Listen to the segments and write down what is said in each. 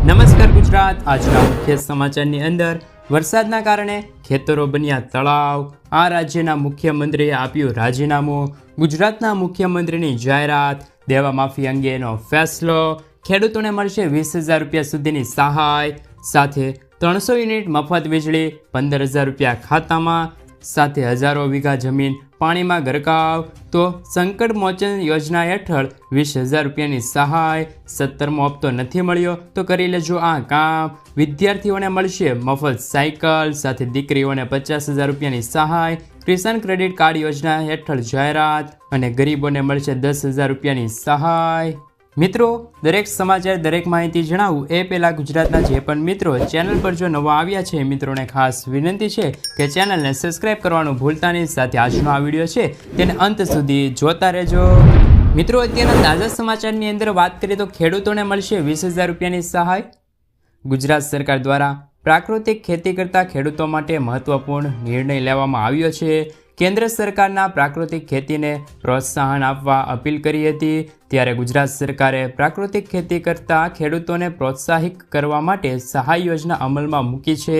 નમસ્કાર ગુજરાત। આજના મુખ્ય સમાચારની અંદર વરસાદના કારણે ખેતરો બન્યા તળાવ, આ રાજ્યના મુખ્યમંત્રીએ આપ્યું રાજીનામું, ગુજરાતના મુખ્યમંત્રીની જાહેરાત, દેવા માફી અંગેનો ફેસલો, ખેડૂતોને મળશે 20,000 રૂપિયા સુધીની સહાય, સાથે 300 યુનિટ મફત વીજળી, 15,000 રૂપિયા ખાતામાં, સાથે હજારો વીઘા જમીન પાણીમાં ગરકાવ, તો સંકટ મોચન યોજના હેઠળ 20,000 રૂપિયાની સહાય, 17મો હપ્તો નથી મળ્યો તો કરી લેજો આ કામ, વિદ્યાર્થીઓને મળશે મફત સાયકલ, સાથે દીકરીઓને 50,000 રૂપિયાની સહાય, કિસાન ક્રેડિટ કાર્ડ યોજના હેઠળ જાહેરાત અને ગરીબોને મળશે 10,000 રૂપિયાની સહાય। મિત્રો, દરેક સમાચાર દરેક માહિતી જણાવું એ પહેલાં ગુજરાતના જે પણ મિત્રો ચેનલ પર જો નવા આવ્યા છે મિત્રોને ખાસ વિનંતી છે કે ચેનલને સબસ્ક્રાઈબ કરવાનું ભૂલતા નહીં, સાથે આજનો આ વિડીયો છે તેને અંત સુધી જોતા રહેજો। મિત્રો, અત્યારના તાજા સમાચારની અંદર વાત કરીએ તો ખેડૂતોને મળશે 20,000 રૂપિયાની સહાય। ગુજરાત સરકાર દ્વારા પ્રાકૃતિક ખેતી કરતા ખેડૂતો માટે મહત્વપૂર્ણ નિર્ણય લેવામાં આવ્યો છે। કેન્દ્ર સરકારના પ્રાકૃતિક ખેતીને પ્રોત્સાહન આપવા અપીલ કરી હતી, ત્યારે ગુજરાત સરકારે પ્રાકૃતિક ખેતી કરતા ખેડૂતોને પ્રોત્સાહિત કરવા માટે સહાય યોજના અમલમાં મૂકી છે।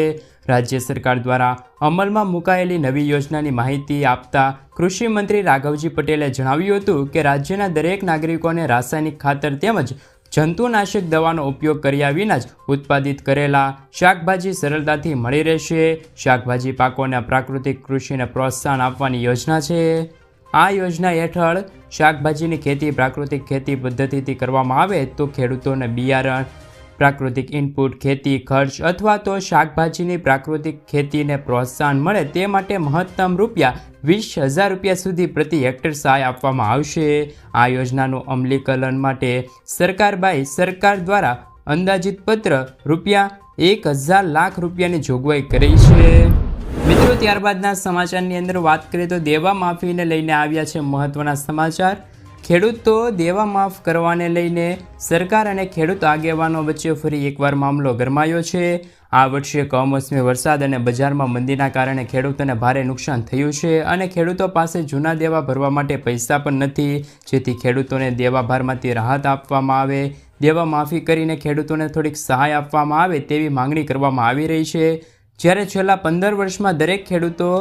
રાજ્ય સરકાર દ્વારા અમલમાં મુકાયેલી નવી યોજનાની માહિતી આપતા કૃષિ મંત્રી રાઘવજી પટેલે જણાવ્યું હતું કે રાજ્યના દરેક નાગરિકોને રાસાયણિક ખાતર તેમજ જંતુનાશક દવાનો ઉપયોગ કર્યા વિના જ ઉત્પાદિત કરેલા શાકભાજી સરળતાથી મળી રહેશે। શાકભાજી પાકોના પ્રાકૃતિક કૃષિને પ્રોત્સાહન આપવાની યોજના છે। આ યોજના હેઠળ શાકભાજીની ખેતી પ્રાકૃતિક ખેતી પદ્ધતિથી કરવામાં આવે તો ખેડૂતોને બિયારણ, પ્રાકૃતિક ઇનપુટ, ખેતી ખર્ચ અથવા તો શાકભાજીની પ્રાકૃતિક ખેતીને પ્રોત્સાહન મળે તે માટે મહત્તમ રૂપિયા 20,000 રૂપિયા સુધી પ્રતિ હેક્ટર સહાય આપવામાં આવશે। આ યોજનાનું અમલીકરણ માટે સરકાર દ્વારા અંદાજિત પત્ર રૂપિયા 1,000 લાખ રૂપિયાની જોગવાઈ કરી છે। મિત્રો, ત્યારબાદના સમાચારની અંદર વાત કરીએ તો દેવા માફીને લઈને આવ્યા છે મહત્વના સમાચાર। ખેડૂતો દેવા માફ કરવાને લઈને સરકાર અને ખેડૂત આગેવાનો વચ્ચે ફરી એકવાર મામલો ગરમાયો છે। આ વર્ષે કમોસમી વરસાદ અને બજારમાં મંદીના કારણે ખેડૂતોને ભારે નુકસાન થયું છે અને ખેડૂતો પાસે જૂના દેવા ભરવા માટે પૈસા પણ નથી, જેથી ખેડૂતોને દેવા ભારમાંથી રાહત આપવામાં આવે, દેવા માફી કરીને ખેડૂતોને થોડીક સહાય આપવામાં આવે તેવી માંગણી કરવામાં આવી રહી છે। જ્યારે છેલ્લા 15 વર્ષમાં દરેક ખેડૂતો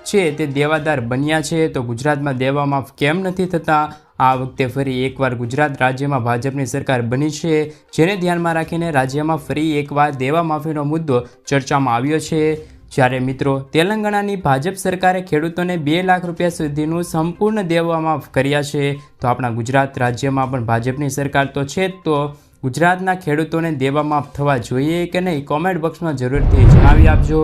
છે તે દેવાદાર બન્યા છે, તો ગુજરાતમાં દેવા માફ કેમ નથી થતા? આ વખતે ફરી એકવાર ગુજરાત રાજ્યમાં ભાજપની સરકાર બની છે, જેને ધ્યાનમાં રાખીને રાજ્યમાં ફરી એકવાર દેવા માફીનો મુદ્દો ચર્ચામાં આવ્યો છે। જ્યારે મિત્રો, તેલંગાણાની ભાજપ સરકારે ખેડૂતોને 2 લાખ રૂપિયા સુધીનું સંપૂર્ણ દેવા માફ કર્યા છે, તો આપણા ગુજરાત રાજ્યમાં પણ ભાજપની સરકાર તો છે જ, તો ગુજરાતના ખેડૂતોને દેવા માફ થવા જોઈએ કે નહીં? કોમેન્ટ બોક્સમાં જરૂરથી જણાવી આપજો।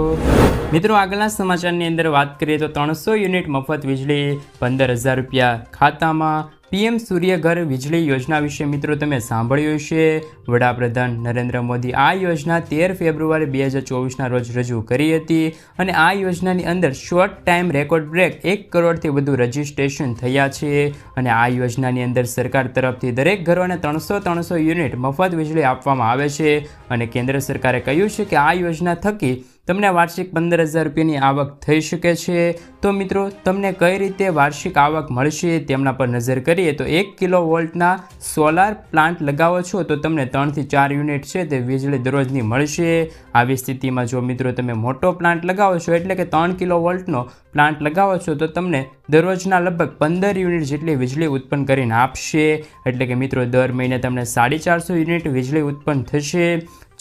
મિત્રો, આગળના સમાચારની અંદર વાત કરીએ તો 300 યુનિટ મફત વીજળી, 15,000 રૂપિયા ખાતામાં, પીએમ સૂર્યઘર વીજળી યોજના વિશે મિત્રો તમે સાંભળ્યું હશે। વડાપ્રધાન નરેન્દ્ર મોદી આ યોજના 13 ફેબ્રુઆરી 2024ના રોજ રજૂ કરી હતી અને આ યોજનાની અંદર શોર્ટ ટાઈમ રેકોર્ડ બ્રેક 1 કરોડથી વધુ રજિસ્ટ્રેશન થયા છે અને આ યોજનાની અંદર સરકાર તરફથી દરેક ઘરોને 300 યુનિટ મફત વીજળી આપવામાં આવે છે અને કેન્દ્ર સરકારે કહ્યું છે કે આ યોજના થકી તમને વાર્ષિક 15,000 રૂપિયાની આવક થઈ શકે છે। તો મિત્રો, તમને કઈ રીતે વાર્ષિક આવક મળશે તેમના પર નજર કરીએ તો 1 કિલોવોલ્ટના સોલાર પ્લાન્ટ લગાવો છો તો તમને 3 થી 4 યુનિટ છે તે વીજળી દરરોજની મળશે। આવી સ્થિતિમાં જો મિત્રો તમે મોટો પ્લાન્ટ લગાવો છો એટલે કે 3 કિલોવોલ્ટનો પ્લાન્ટ લગાવો છો તો તમને દરરોજના લગભગ 15 યુનિટ જેટલી વીજળી ઉત્પન્ન કરીને આપશે, એટલે કે મિત્રો દર મહિને તમને 450 યુનિટ વીજળી ઉત્પન્ન થશે।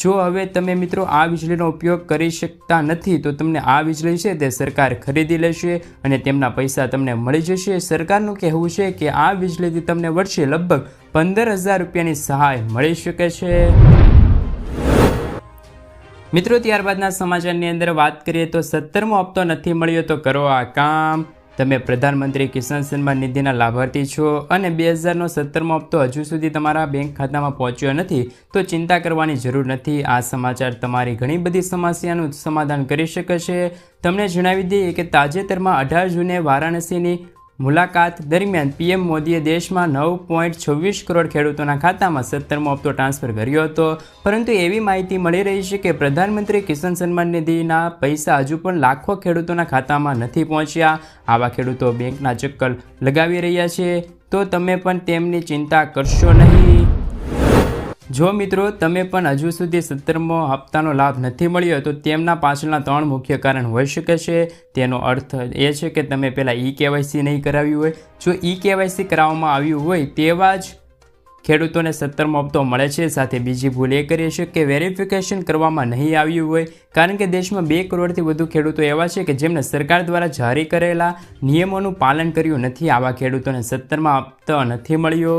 જો હવે તમે મિત્રો આ વીજળીનો ઉપયોગ કરી શકતા નથી તો તમને આ વીજળી છે તે સરકાર ખરીદી લેશે અને તેમના પૈસા તમને મળી જશે। સરકારનું કહેવું છે કે આ વીજળીથી તમને વર્ષે લગભગ 15,000 રૂપિયાની સહાય મળી શકે છે। મિત્રો, ત્યારબાદના સમાચારની અંદર વાત કરીએ તો 17મો હપ્તો નથી મળ્યો તો કરો આ કામ। તમે પ્રધાનમંત્રી કિસાન સન્માન નિધિના લાભાર્થી છો અને 2000નો 17મો હપ્તો હજુ સુધી તમારા બેંક ખાતામાં પહોંચ્યો નથી તો ચિંતા કરવાની જરૂર નથી। આ સમાચાર તમારી ઘણી બધી સમસ્યાનું સમાધાન કરી શકે છે। તમને જણાવી દઈએ કે તાજેતરમાં 18 જૂને વારાણસીની મુલાકાત દરમિયાન પીએમ મોદીએ દેશમાં 9.26 કરોડ ખેડૂતોના ખાતામાં 17મો હપ્તો ટ્રાન્સફર કર્યો હતો, પરંતુ એવી માહિતી મળી રહી છે કે પ્રધાનમંત્રી કિસાન સન્માન નિધિના પૈસા હજુ પણ લાખો ખેડૂતોના ખાતામાં નથી પહોંચ્યા। આવા ખેડૂતો બેંકના ચક્કર લગાવી રહ્યા છે, તો તમે પણ તેમની ચિંતા કરશો નહીં। જો મિત્રો તમે પણ હજુ સુધી 17મો હપ્તાનો લાભ નથી મળ્યો તો તેમના પાછળના 3 મુખ્ય કારણ હોઈ શકે છે. તેનો અર્થ એ છે કે તમે પહેલાં ઈ-કેવાયસી નહીં કરાવ્યું હોય. જો ઈ-કેવાયસી કરાવવામાં આવ્યું હોય તેવા જ ખેડૂતોને 17મો હપ્તો મળે છે. સાથે બીજી ભૂલ એ કરી છે કે વેરિફિકેશન કરવામાં નહીં આવ્યું હોય, કારણ કે દેશમાં 2 કરોડથી વધુ ખેડૂતો એવા છે કે જેમને સરકાર દ્વારા જારી કરેલા નિયમોનું પાલન કર્યું નથી. આવા ખેડૂતોને 17મા હપ્તો નથી મળ્યો.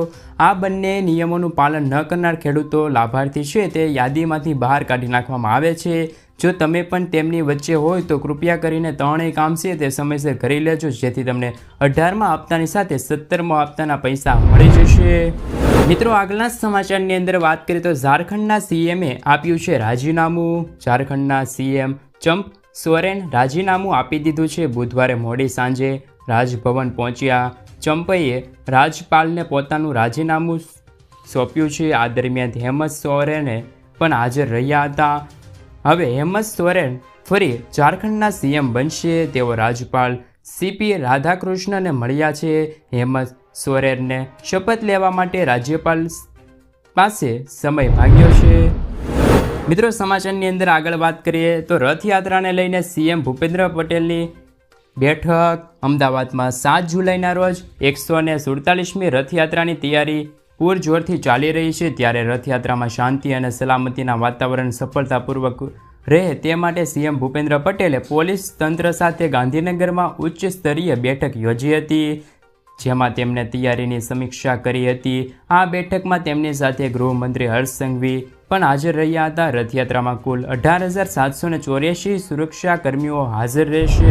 આ બંને નિયમોનું પાલન ન કરનાર ખેડૂતો લાભાર્થી છે તે યાદીમાંથી બહાર કાઢી નાખવામાં આવે છે. જો તમે પણ તેમની વચ્ચે હોય તો કૃપયા કરીને 3 કામ છે તે સમયસર કરી લેજો, જેથી તમને 18મા હપ્તાની સાથે 17મા હપ્તાના પૈસા મળી જશે. મિત્રો આગળના સમાચારની અંદર વાત કરીએ તો ઝારખંડના સીએમએ આપ્યું છે રાજીનામું. ઝારખંડના સીએમ ચંપ સોરેન રાજીનામું આપી દીધું છે. બુધવારે મોડી સાંજે રાજભવન પહોંચ્યા ચંપઈએ રાજપાલને પોતાનું રાજીનામું સોંપ્યું છે. આ દરમિયાન હેમંત સોરેને પણ હાજર રહ્યા હતા. હવે હેમંત સોરેન ફરી ઝારખંડના સીએમ બનશે. તેઓ રાજપાલ સીપી રાધાકૃષ્ણને મળ્યા છે. હેમંત સોરેનને શપથ લેવા માટે રાજ્યપાલ પાસે સમય માંગ્યો છે. મિત્રો સમાચારની અંદર આગળ વાત કરીએ તો રથયાત્રાને લઈને સીએમ ભૂપેન્દ્ર પટેલની બેઠક. અમદાવાદમાં 7 જુલાઈના રોજ 147મી રથયાત્રાની તૈયારી પૂરજોરથી ચાલી રહી છે. ત્યારે રથયાત્રામાં શાંતિ અને સલામતીના વાતાવરણ સફળતાપૂર્વક રહે તે માટે સીએમ ભૂપેન્દ્ર પટેલે પોલીસ તંત્ર સાથે ગાંધીનગરમાં ઉચ્ચ સ્તરીય બેઠક યોજી હતી, જેમાં તેમણે તૈયારીની સમીક્ષા કરી હતી. આ બેઠકમાં તેમની સાથે ગૃહમંત્રી હર્ષ સંઘવી પણ હાજર રહ્યા હતા. રથયાત્રામાં કુલ 18,784 સુરક્ષા કર્મીઓ હાજર રહેશે.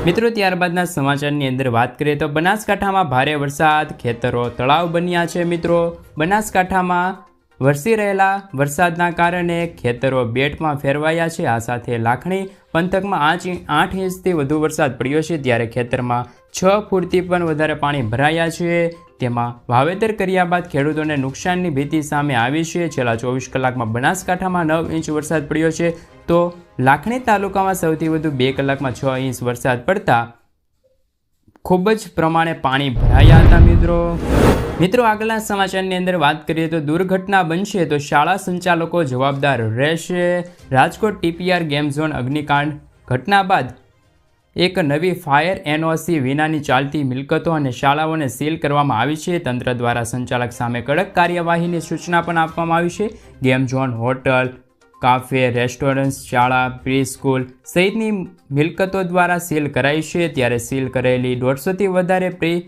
મિત્રો ત્યારબાદના સમાચારની અંદર વાત કરીએ તો બનાસકાંઠામાં ભારે વરસાદ, ખેતરો તળાવ બન્યા છે. મિત્રો બનાસકાંઠામાં વરસી રહેલા વરસાદના કારણે ખેતરો બેટમાં ફેરવાયા છે. આ સાથે લાખણી પંથકમાં 8 ઇંચથી વધુ વરસાદ પડ્યો છે. ત્યારે ખેતરમાં 6 ફૂટથી પણ વધારે પાણી ભરાયા છે. તેમાં વાવેતર કર્યા બાદ ખેડૂતોને નુકસાનની ભીતિ સામે આવી છે. છેલ્લા 24 કલાકમાં બનાસકાંઠામાં 9 ઇંચ વરસાદ પડ્યો છે, તો લાખણી તાલુકામાં સૌથી વધુ 2 કલાકમાં 6 ઇંચ વરસાદ પડતા ખૂબ જ પ્રમાણે પાણી ભરાયા હતા. મિત્રો આગળના સમાચારની અંદર વાત કરીએ તો દુર્ઘટના બનશે તો શાળા સંચાલકો જવાબદાર રહેશે. રાજકોટ ટીપીઆર ગેમ ઝોન અગ્નિકાંડ ઘટના બાદ એક નવી ફાયર એનઓસી વિનાની ચાલતી મિલકતો અને શાળાઓને સીલ કરવામાં આવી છે. તંત્ર દ્વારા સંચાલક સામે કડક કાર્યવાહીની સૂચના પણ આપવામાં આવી છે. Game zone, hotel, cafe, restaurant, શાળા, પ્રી સ્કૂલ સહિતની મિલકતો દ્વારા સીલ કરાઈ છે. ત્યારે સીલ કરેલી 150થી વધારે પ્રી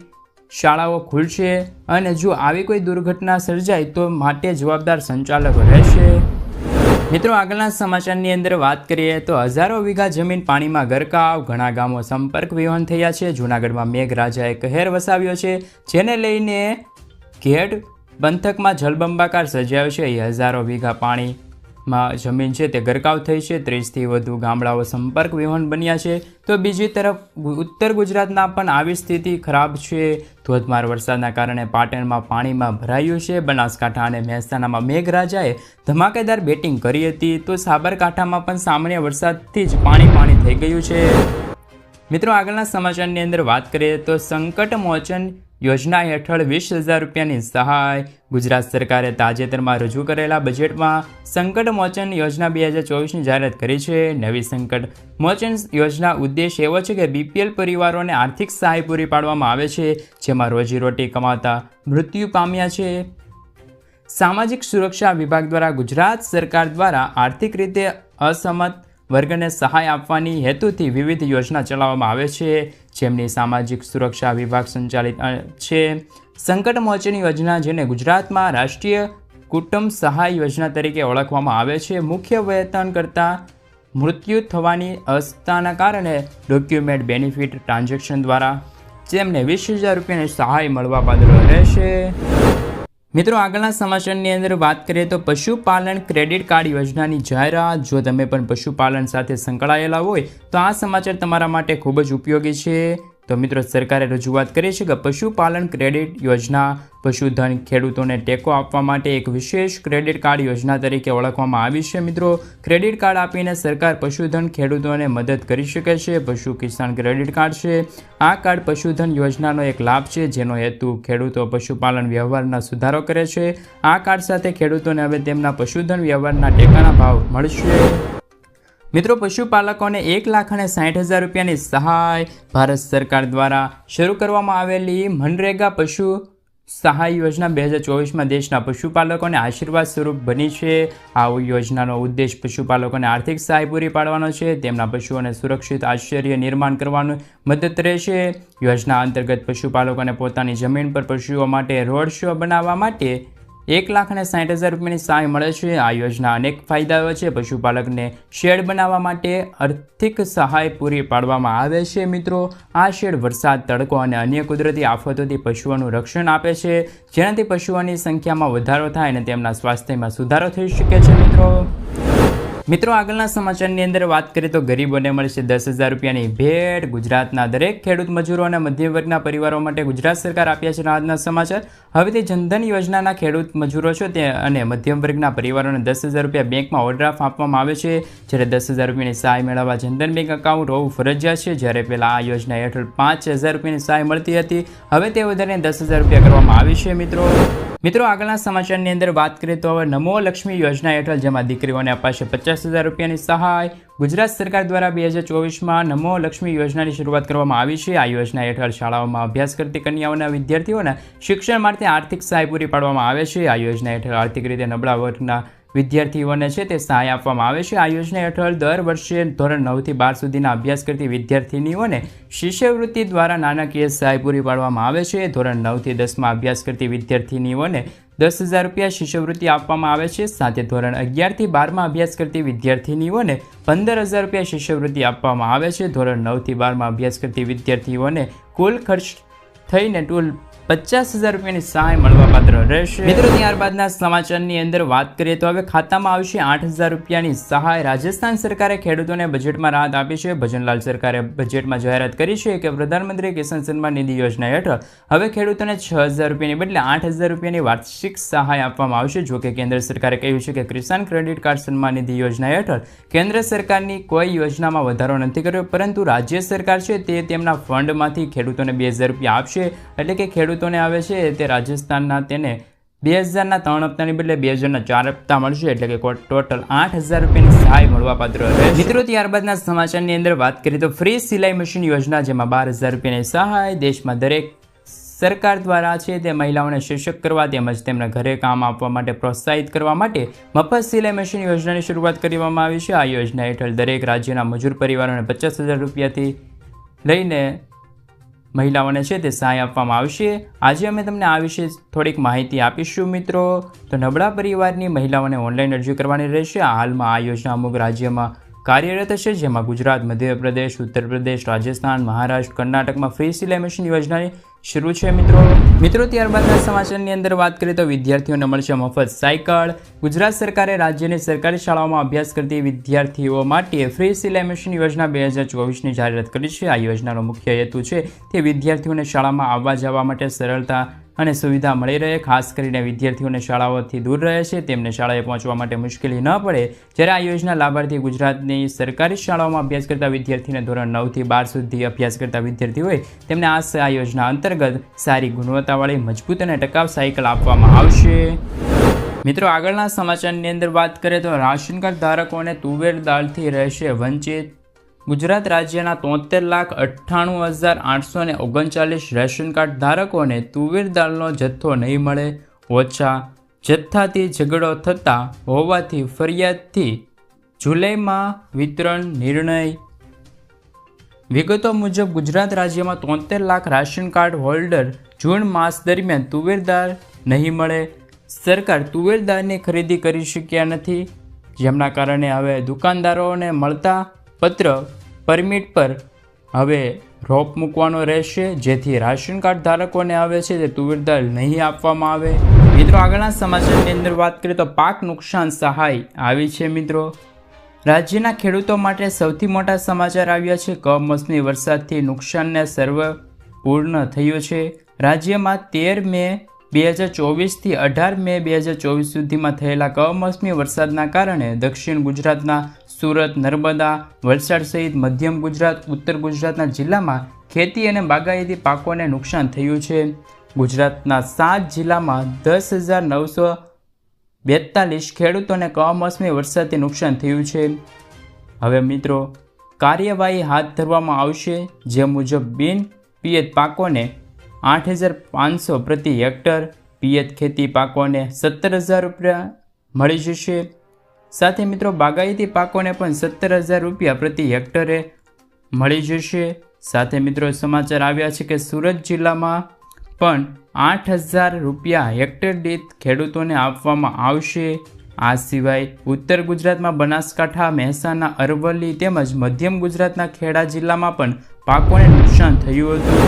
શાળાઓ ખુલશે અને જો આવી કોઈ દુર્ઘટના સર્જાય તો માટે જવાબદાર સંચાલકો રહેશે. મિત્રો આગળના સમાચારની અંદર વાત કરીએ તો હજારો વીઘા જમીન પાણીમાં ગરકાવ, ઘણા ગામો સંપર્ક વિહોણ થયા છે. જૂનાગઢમાં મેઘરાજાએ કહેર વસાવ્યો છે, જેને લઈને ઘેડ પંથકમાં જળબંબાકાર સર્જાયો છે. હજારો વીઘા પાણીમાં જમીન છે તે ગરકાવ થઈ છે. 30થી વધુ ગામડાઓ સંપર્ક વિહોણ બન્યા છે. તો બીજી તરફ ઉત્તર ગુજરાતના પણ આવી સ્થિતિ ખરાબ છે. ધોધમાર વરસાદના કારણે પાટણમાં પાણીમાં ભરાયું છે. બનાસકાંઠા અને મહેસાણામાં મેઘરાજાએ ધમાકેદાર બેટિંગ કરી હતી, તો સાબરકાંઠામાં પણ સામાન્ય વરસાદથી જ પાણી થઈ ગયું છે. મિત્રો આગળના સમાચારની અંદર વાત કરીએ તો સંકટ મોચન યોજના હેઠળ 20,000 રૂપિયાની સહાય. ગુજરાત સરકારે તાજેતરમાં રજૂ કરેલા બજેટમાં સંકટ મોચન યોજના 2024ની જાહેરાત કરી છે. નવી સંકટ મોચન યોજના ઉદ્દેશ એવો છે કે બીપીએલ પરિવારોને આર્થિક સહાય પૂરી પાડવામાં આવે છે, જેમાં રોજીરોટી કમાતા મૃત્યુ પામ્યા છે. સામાજિક સુરક્ષા વિભાગ દ્વારા ગુજરાત સરકાર દ્વારા આર્થિક રીતે અસમર્થ વર્ગને સહાય આપવાની હેતુથી વિવિધ યોજના ચલાવવામાં આવે છે, જેમની સામાજિક સુરક્ષા વિભાગ સંચાલિત છે. સંકટ મોચન યોજના, જેને ગુજરાતમાં રાષ્ટ્રીય કુટુંબ સહાય યોજના તરીકે ઓળખવામાં આવે છે, મુખ્ય વેતન કરતાં મૃત્યુ થવાની અવસ્થાના કારણે ડોક્યુમેન્ટ બેનિફિટ ટ્રાન્ઝેક્શન દ્વારા તેમને 20,000 રૂપિયાની સહાય મળવા પાત્ર રહેશે. મિત્રો આગળના સમાચારની અંદર વાત કરીએ તો પશુપાલન ક્રેડિટ કાર્ડ યોજનાની જાહેરાત. જો તમે પણ પશુપાલન સાથે સંકળાયેલા હોય તો આ સમાચાર તમારા માટે ખૂબ જ ઉપયોગી છે. તો મિત્રો સરકારે રજૂઆત કરી છે કે પશુપાલન ક્રેડિટ યોજના પશુધન ખેડૂતોને ટેકો આપવા માટે એક વિશેષ ક્રેડિટ કાર્ડ યોજના તરીકે ઓળખવામાં આવી છે મિત્રો. ક્રેડિટ કાર્ડ આપીને સરકાર પશુધન ખેડૂતોને મદદ કરી શકે છે. પશુ કિસાન ક્રેડિટ કાર્ડ છે. આ કાર્ડ પશુધન યોજનાનો એક લાભ છે જેનો હેતુ ખેડૂતો પશુપાલન વ્યવહારના સુધારો કરે છે. આ કાર્ડ સાથે ખેડૂતોને હવે તેમના પશુધન વ્યવહારના ટેકાના ભાવ મળશે. મિત્રો, પશુપાલકોને 1,60,000 રૂપિયાની સહાય. ભારત સરકાર દ્વારા શરૂ કરવામાં આવેલી મનરેગા પશુ સહાય યોજના 2024માં દેશના પશુપાલકોને આશીર્વાદ સ્વરૂપ બની છે. આ યોજનાનો ઉદ્દેશ પશુપાલકોને આર્થિક સહાય પૂરી પાડવાનો છે. તેમના પશુઓને સુરક્ષિત આશ્ચર્ય નિર્માણ કરવાનું મદદ રહેશે. યોજના અંતર્ગત પશુપાલકોને પોતાની જમીન પર પશુઓ માટે રોડ શો બનાવવા માટે 1,60,000 રૂપિયાની સહાય મળે છે. આ યોજના અનેક ફાયદાઓ છે. પશુપાલકને શેડ બનાવવા માટે આર્થિક સહાય પૂરી પાડવામાં આવે છે. મિત્રો, આ શેડ વરસાદ, તડકો અને અન્ય કુદરતી આફતોથી પશુઓનું રક્ષણ આપે છે, જેનાથી પશુઓની સંખ્યામાં વધારો થાય અને તેમના સ્વાસ્થ્યમાં સુધારો થઈ શકે છે. મિત્રો, આગળના સમાચારની અંદર વાત કરીએ તો ગરીબોને મળશે 10,000 રૂપિયાની ભેટ. ગુજરાતના દરેક ખેડૂત મજૂરો અને મધ્યમ વર્ગના પરિવારો માટે ગુજરાત સરકાર આપ્યા છે આજના સમાચાર. હવેથી જનધન યોજનાના ખેડૂત મજૂરો છે તે અને મધ્યમ વર્ગના પરિવારોને 10,000 રૂપિયા બેંકમાં ઓવરડ્રાફ્ટ આપવામાં આવે છે. જ્યારે 10,000 રૂપિયાની સહાય મેળવવા જનધન બેંક એકાઉન્ટ હોવું ફરજિયાત છે. જ્યારે પહેલાં આ યોજના હેઠળ 5,000 રૂપિયાની સહાય મળતી હતી, હવે તે વધારીને 10,000 રૂપિયા કરવામાં આવી છે. મિત્રો, આગળના સમાચારની અંદર વાત કરીએ તો હવે નમો લક્ષ્મી યોજના હેઠળ જેમાં દીકરીઓને અપાશે 50,000 રૂપિયાની સહાય. ગુજરાત સરકાર દ્વારા 2024માં નમો લક્ષ્મી યોજનાની શરૂઆત કરવામાં આવી છે. આ યોજના હેઠળ શાળાઓમાં અભ્યાસ કરતી કન્યાઓના વિદ્યાર્થીઓના શિક્ષણ માટે આર્થિક સહાય પૂરી પાડવામાં આવે છે. આ યોજના હેઠળ આર્થિક રીતે નબળા વર્ગના વિદ્યાર્થીઓને છે તે સહાય આપવામાં આવે છે. આ યોજના હેઠળ દર વર્ષે ધોરણ 9 થી 12 સુધીના અભ્યાસ કરતી વિદ્યાર્થીનીઓને શિષ્યવૃત્તિ દ્વારા નાણાકીય સહાય પૂરી પાડવામાં આવે છે. ધોરણ 9 થી 10માં અભ્યાસ કરતી વિદ્યાર્થીનીઓને 10,000 રૂપિયા શિષ્યવૃત્તિ આપવામાં આવે છે. સાથે ધોરણ 11 થી 12માં અભ્યાસ કરતી વિદ્યાર્થીનીઓને 15,000 રૂપિયા શિષ્યવૃત્તિ આપવામાં આવે છે. ધોરણ 9 થી 12માં અભ્યાસ કરતી વિદ્યાર્થીઓને કુલ ખર્ચ થઈને કુલ 50,000 રૂપિયાની સહાય મળવાપાત્ર રહેશે. મિત્રો, ત્યારબાદના સમાચારની અંદર વાત કરીએ તો હવે ખાતામાં આવશે 8,000 રૂપિયાની સહાય. રાજસ્થાન સરકારે ખેડૂતોને બજેટમાં રાહત આપી છે. ભજનલાલ સરકારે બજેટમાં જાહેરાત કરી છે કે પ્રધાનમંત્રી કિસાન સન્માન નિધિ યોજના હેઠળ હવે ખેડૂતોને 6,000 રૂપિયાની બદલે 8,000 રૂપિયાની વાર્ષિક સહાય આપવામાં આવશે. જોકે કેન્દ્ર સરકારે કહ્યું છે કે કિસાન ક્રેડિટ કાર્ડ સન્માન નિધિ યોજના હેઠળ કેન્દ્ર સરકારની કોઈ યોજનામાં વધારો નથી કર્યો, પરંતુ રાજ્ય સરકાર છે તે તેમના ફંડમાંથી ખેડૂતોને 2,000 રૂપિયા આપશે. એટલે કે ખેડૂતોને આવે છે તે રાજસ્થાનના તેને 2,000ના 3 હપ્તાની બદલે 2,000ના 4 હપ્તા મળશે. એટલે કે ટોટલ 8,000 રૂપિયાની સહાય મળવાપાત્ર રહેશે. મિત્રો, ત્યારબાદના સમાચારની અંદર વાત કરીએ તો ફ્રી સિલાઈ મશીન યોજના જેમાં 12,000 રૂપિયાની સહાય. દેશમાં દરેક સરકાર દ્વારા છે તે મહિલાઓને સશક્ત કરવા તેમજ તેમના ઘરે કામ આપવા માટે પ્રોત્સાહિત કરવા માટે મફત સિલાઈ મશીન યોજનાની શરૂઆત કરવામાં આવી છે. આ યોજના હેઠળ દરેક રાજ્યના મજૂર પરિવારોને 50,000 રૂપિયાથી લઈને મહિલાઓને છે તે સહાય આપવામાં આવશે. આજે અમે તમને આ વિશે થોડીક માહિતી આપીશું. મિત્રો, તો નબળા પરિવારની મહિલાઓને ઓનલાઈન અરજી કરવાની રહેશે. હાલમાં આ યોજના અમુક રાજ્યમાં કાર્યરત છે, જેમાં ગુજરાત, મધ્યપ્રદેશ, ઉત્તર પ્રદેશ, રાજસ્થાન, મહારાષ્ટ્ર, કર્ણાટકમાં ફ્રી સિલાઈ મશીન યોજનાની શરૂ છે. મિત્રો, ત્યારબાદના સમાચારની અંદર વાત કરીએ તો વિદ્યાર્થીઓને મળશે મફત સાયકલ. ગુજરાત સરકારે રાજ્યની સરકારી શાળાઓમાં અભ્યાસ કરતી વિદ્યાર્થીઓ માટે ફ્રી સિલાઈ મશીન યોજના 2024ની જાહેરાત કરી છે. આ યોજનાનો મુખ્ય હેતુ છે તે વિદ્યાર્થીઓને શાળામાં આવવા જવા માટે સરળતા અને સુવિધા મળી રહે. ખાસ કરીને વિદ્યાર્થીઓને શાળાઓથી દૂર રહે છે તેમને શાળાએ પહોંચવા માટે મુશ્કેલી ન પડે. જ્યારે આ યોજના લાભાર્થી ગુજરાતની સરકારી શાળાઓમાં અભ્યાસ કરતા વિદ્યાર્થીને ધોરણ 9 થી 12 સુધી અભ્યાસ કરતા વિદ્યાર્થી હોય તેમને આ યોજના અંતર્ગત સારી ગુણવત્તાવાળી, મજબૂત અને ટકાઉ સાયકલ આપવામાં આવશે. મિત્રો, આગળના સમાચારની અંદર વાત કરીએ તો રાશન કાર્ડ ધારકોને તુવેર દાળથી રહેશે વંચિત. ગુજરાત રાજ્યના 73,98,839 રેશન કાર્ડ ધારકોને તુવેર દાળનો જથ્થો નહીં મળે. ઓછા જથ્થાથી ઝઘડો થતા હોવાથી ફરિયાદથી જુલાઈમાં વિતરણ નિર્ણય. વિગતો મુજબ ગુજરાત રાજ્યમાં 73 લાખ રાશન કાર્ડ હોલ્ડર જૂન માસ દરમિયાન તુવેર દાળ નહીં મળે. સરકાર તુવેર દાળની ખરીદી કરી શક્યા નથી, જેમના કારણે હવે દુકાનદારોને મળતા પત્ર પરમિટ પર હવે રોપ મૂકવાનો રહેશે, જેથી રાશન કાર્ડ ધારકોને આવે છે તે તુવેર દાળ નહીં આપવામાં આવે. મિત્રો, આગળના સમાચારની અંદર વાત કરીએ તો પાક નુકસાન સહાય આવી છે. મિત્રો, રાજ્યના ખેડૂતો માટે સૌથી મોટા સમાચાર આવ્યા છે. કમોસમી વરસાદથી નુકસાનને સર્વ પૂર્ણ થયું છે. રાજ્યમાં 13 મે 2024થી 18 મે 2024 સુધીમાં થયેલા કમોસમી વરસાદના કારણે દક્ષિણ ગુજરાતના સુરત, નર્મદા, વલસાડ સહિત મધ્યમ ગુજરાત, ઉત્તર ગુજરાતના જિલ્લામાં ખેતી અને બાગાયતી પાકોને નુકસાન થયું છે. ગુજરાતના 7 જિલ્લામાં 10,942 ખેડૂતોને કમોસમી વરસાદથી નુકસાન થયું છે. હવે મિત્રો કાર્યવાહી હાથ ધરવામાં આવશે, જે મુજબ બિન પિયત પાકોને 8,500 પ્રતિ હેક્ટર, પિયત ખેતી પાકોને 17,000 રૂપિયા મળી જશે. સાથે મિત્રો બાગાયતી પાકોને પણ 17,000 રૂપિયા પ્રતિ હેક્ટરે મળી જશે. સાથે મિત્રો સમાચાર આવ્યા છે કે સુરત જિલ્લામાં પણ 8,000 રૂપિયા હેક્ટર દીઠ ખેડૂતોને આપવામાં આવશે. આ સિવાય ઉત્તર ગુજરાતમાં બનાસકાંઠા, મહેસાણા, અરવલ્લી તેમજ મધ્યમ ગુજરાતના ખેડા જિલ્લામાં પણ પાકોને નુકસાન થયું હતું.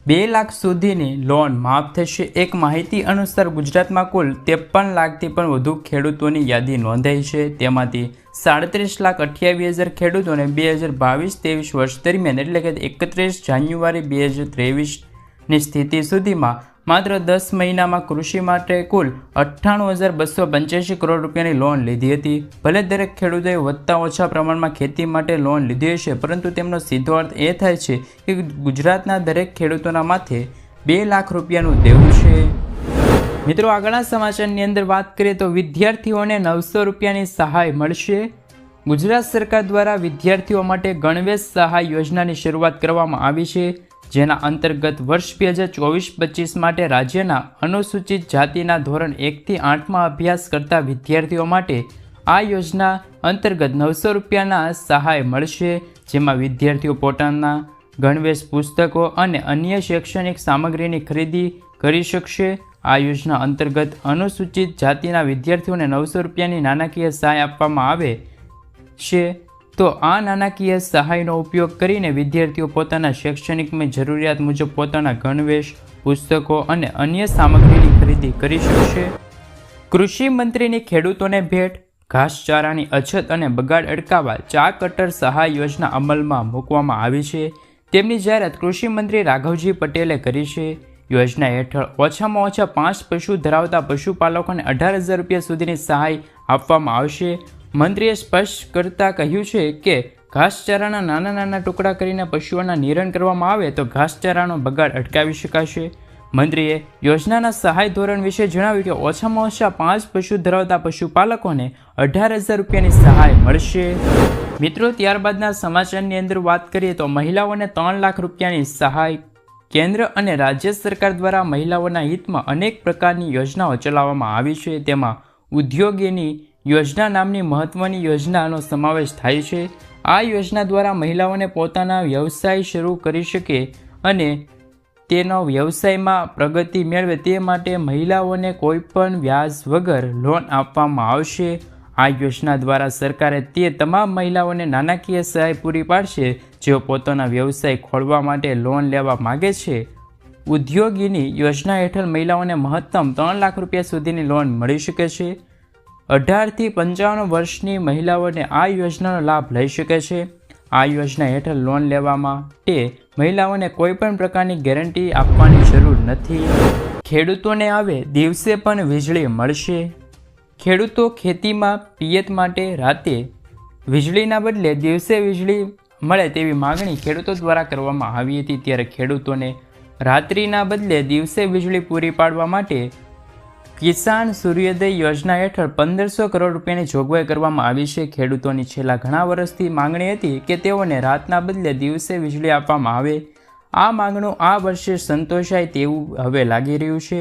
2 લાખ સુધીની લોન માફ થશે. એક માહિતી અનુસાર ગુજરાતમાં કુલ 53 લાખથી પણ વધુ ખેડૂતોની યાદી નોંધાઈ છે. તેમાંથી 37,28,000 ખેડૂતોને 2022-23 વર્ષ દરમિયાન એટલે કે 31 જાન્યુઆરી 2023ની સ્થિતિ સુધીમાં માત્ર 10 મહિનામાં કૃષિ માટે કુલ 98,285 કરોડ રૂપિયાની લોન લીધી હતી. ભલે દરેક ખેડૂતોએ વધતા ઓછા પ્રમાણમાં ખેતી માટે લોન લીધી હશે, પરંતુ તેમનો સીધો અર્થ એ થાય છે કે ગુજરાતના દરેક ખેડૂતોના માથે 2 લાખ રૂપિયાનું દેવું છે. મિત્રો આગળના સમાચારની અંદર વાત કરીએ તો વિદ્યાર્થીઓને 900 રૂપિયાની સહાય મળશે. ગુજરાત સરકાર દ્વારા વિદ્યાર્થીઓ માટે ગણવેશ સહાય યોજનાની શરૂઆત કરવામાં આવી છે, જેના અંતર્ગત વર્ષ 2024-25 માટે રાજ્યના અનુસૂચિત જાતિના ધોરણ 1થી 8માં અભ્યાસ કરતા વિદ્યાર્થીઓ માટે આ યોજના અંતર્ગત 900 રૂપિયાના સહાય મળશે, જેમાં વિદ્યાર્થીઓ પોતાના ગણવેશ, પુસ્તકો અને અન્ય શૈક્ષણિક સામગ્રીની ખરીદી કરી શકશે. આ યોજના અંતર્ગત અનુસૂચિત જાતિના વિદ્યાર્થીઓને 900 રૂપિયાની નાણાકીય સહાય આપવામાં આવે છે. તો આ નાણાકીય સહાયનો ઉપયોગ કરીને વિદ્યાર્થીઓ પોતાના શૈક્ષણિકની જરૂરિયાત મુજબ પોતાના ગણવેશ, પુસ્તકો અને અન્ય સામગ્રીની ખરીદી કરી શકશે. કૃષિ મંત્રીની ખેડૂતોને ભેટ. ઘાસચારાની અછત અને બગાડ અટકાવવા ચા કટર સહાય યોજના અમલમાં મૂકવામાં આવી છે. તેમની જાહેરાત કૃષિ મંત્રી રાઘવજી પટેલે કરી છે. યોજના હેઠળ ઓછામાં ઓછા 5 પશુ ધરાવતા પશુપાલકોને 18,000 રૂપિયા સુધીની સહાય આપવામાં આવશે. મંત્રીએ સ્પષ્ટ કરતાં કહ્યું છે કે ઘાસચારાના નાના નાના ટુકડા કરીને પશુઓના નિરણ કરવામાં આવે તો ઘાસચારાનો બગાડ અટકાવી શકાશે. મંત્રીએ યોજનાના સહાય ધોરણ વિશે જણાવ્યું કે ઓછામાં ઓછા 5 પશુ ધરાવતા પશુપાલકોને 18,000 રૂપિયાની સહાય મળશે. મિત્રો ત્યારબાદના સમાચારની અંદર વાત કરીએ તો મહિલાઓને 3 લાખ રૂપિયાની સહાય. કેન્દ્ર અને રાજ્ય સરકાર દ્વારા મહિલાઓના હિતમાં અનેક પ્રકારની યોજનાઓ ચલાવવામાં આવી છે. તેમાં ઉદ્યોગીની યોજના નામની મહત્વની યોજનાનો સમાવેશ થાય છે. આ યોજના દ્વારા મહિલાઓને પોતાના વ્યવસાય શરૂ કરી શકે અને તેનો વ્યવસાયમાં પ્રગતિ મેળવે તે માટે મહિલાઓને કોઈપણ વ્યાજ વગર લોન આપવામાં આવશે. આ યોજના દ્વારા સરકારે તે તમામ મહિલાઓને નાણાકીય સહાય પૂરી પાડશે જેઓ પોતાના વ્યવસાય ખોલવા માટે લોન લેવા માગે છે. ઉદ્યોગીની યોજના હેઠળ મહિલાઓને મહત્તમ 3 લાખ રૂપિયા સુધીની લોન મળી શકે છે. 18 થી 55 વર્ષની મહિલાઓને આ યોજનાનો લાભ લઈ શકે છે. આ યોજના હેઠળ લોન લેવા માટે મહિલાઓને કોઈપણ પ્રકારની ગેરંટી આપવાની જરૂર નથી. ખેડૂતોને હવે દિવસે પણ વીજળી મળશે. ખેડૂતો ખેતીમાં પિયત માટે રાતે વીજળીના બદલે દિવસે વીજળી મળે તેવી માગણી ખેડૂતો દ્વારા કરવામાં આવી હતી. ત્યારે ખેડૂતોને રાત્રિના બદલે દિવસે વીજળી પૂરી પાડવા માટે કિસાન સૂર્યોદય યોજના હેઠળ 1,500 કરોડ રૂપિયાની જોગવાઈ કરવામાં આવી છે. ખેડૂતોની છેલ્લા ઘણા વર્ષથી માંગણી હતી કે તેઓને રાતના બદલે દિવસે વીજળી આપવામાં આવે. આ માંગણું આ વર્ષે સંતોષાય તેવું હવે લાગી રહ્યું છે.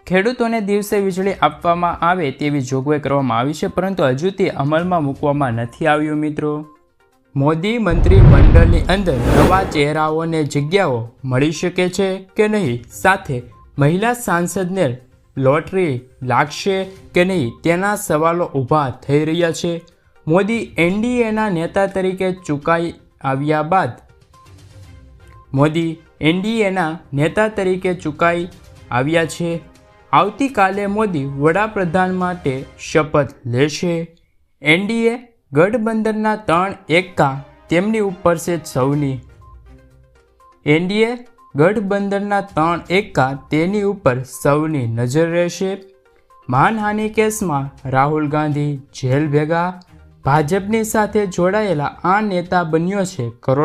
ખેડૂતોને દિવસે વીજળી આપવામાં આવે તેવી જોગવાઈ કરવામાં આવી છે, પરંતુ હજુ તે અમલમાં મૂકવામાં નથી આવ્યું. મિત્રો મોદી મંત્રીમંડળની અંદર નવા ચહેરાઓને જગ્યાઓ મળી શકે છે કે નહીં, સાથે મહિલા સાંસદને લોટરી લાગશે કે નહીં તેના સવાલો ઊભા થઈ રહ્યા છે. મોદી એનડીએના નેતા તરીકે ચૂંટાઈ આવ્યા બાદ છે. આવતીકાલે મોદી વડાપ્રધાન માટે શપથ લેશે. એનડીએ ગઠબંધનના 3 એક્કા તેમની ઉપર છે સૌની. એનડીએ ગઠબંધનના 3 એક્કા તેની ઉપર સૌની નજર રહેશે. માનહાનિ કેસમાં રાહુલ ગાંધી જેલ ભેગા. ભાજપની સાથે જોડાયેલા આ નેતા બન્યો છે કરોડ